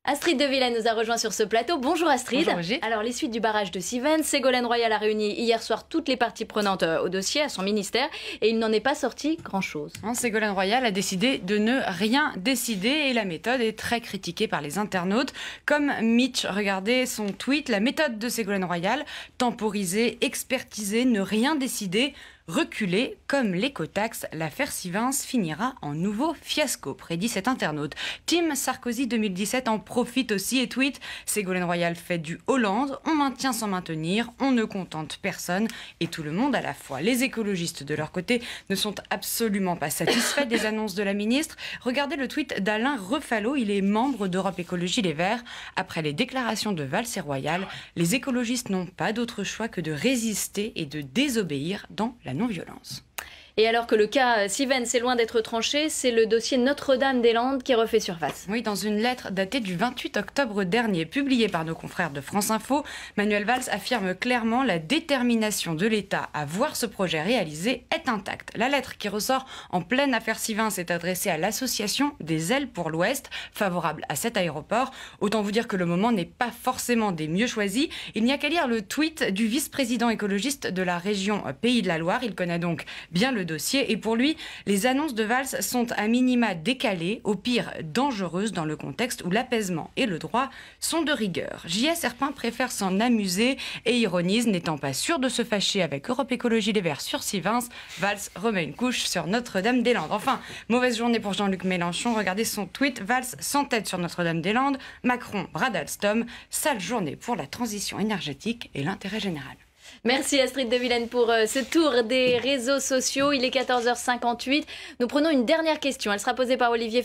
Astrid de Villaine nous a rejoint sur ce plateau. Bonjour Astrid. Bonjour Brigitte. Alors les suites du barrage de Sivens, Ségolène Royal a réuni hier soir toutes les parties prenantes au dossier, à son ministère, et il n'en est pas sorti grand-chose. Ségolène Royal a décidé de ne rien décider et la méthode est très critiquée par les internautes. Comme Mitch, regardez son tweet, la méthode de Ségolène Royal, temporiser, expertiser, ne rien décider, reculer, comme l'écotaxe, l'affaire Sivens finira en nouveau fiasco, prédit cet internaute. Team Sarkozy 2017 en profite aussi et tweet « Ségolène Royal fait du Hollande, on maintient sans maintenir, on ne contente personne et tout le monde à la fois ». Les écologistes de leur côté ne sont absolument pas satisfaits des annonces de la ministre. Regardez le tweet d'Alain Refalot, il est membre d'Europe Écologie Les Verts. Après les déclarations de Valls et Royal, les écologistes n'ont pas d'autre choix que de résister et de désobéir dans la non-violence. Et alors que le cas Sivens est loin d'être tranché, c'est le dossier Notre-Dame-des-Landes qui refait surface. Oui, dans une lettre datée du 28 octobre dernier, publiée par nos confrères de France Info, Manuel Valls affirme clairement la détermination de l'État à voir ce projet réalisé est intacte. La lettre qui ressort en pleine affaire Sivens est adressée à l'association des Ailes pour l'Ouest, favorable à cet aéroport. Autant vous dire que le moment n'est pas forcément des mieux choisis. Il n'y a qu'à lire le tweet du vice-président écologiste de la région Pays de la Loire. Il connaît donc bien le dossier et pour lui, les annonces de Valls sont à minima décalées, au pire dangereuses dans le contexte où l'apaisement et le droit sont de rigueur. J.S. Herpin préfère s'en amuser et ironise, n'étant pas sûr de se fâcher avec Europe Écologie Les Verts sur Sivens, Valls remet une couche sur Notre-Dame-des-Landes. Enfin, mauvaise journée pour Jean-Luc Mélenchon, regardez son tweet, Valls s'entête sur Notre-Dame-des-Landes, Macron brade Alstom, sale journée pour la transition énergétique et l'intérêt général. Merci Astrid de Villaine pour ce tour des réseaux sociaux. Il est 14h58. Nous prenons une dernière question. Elle sera posée par Olivier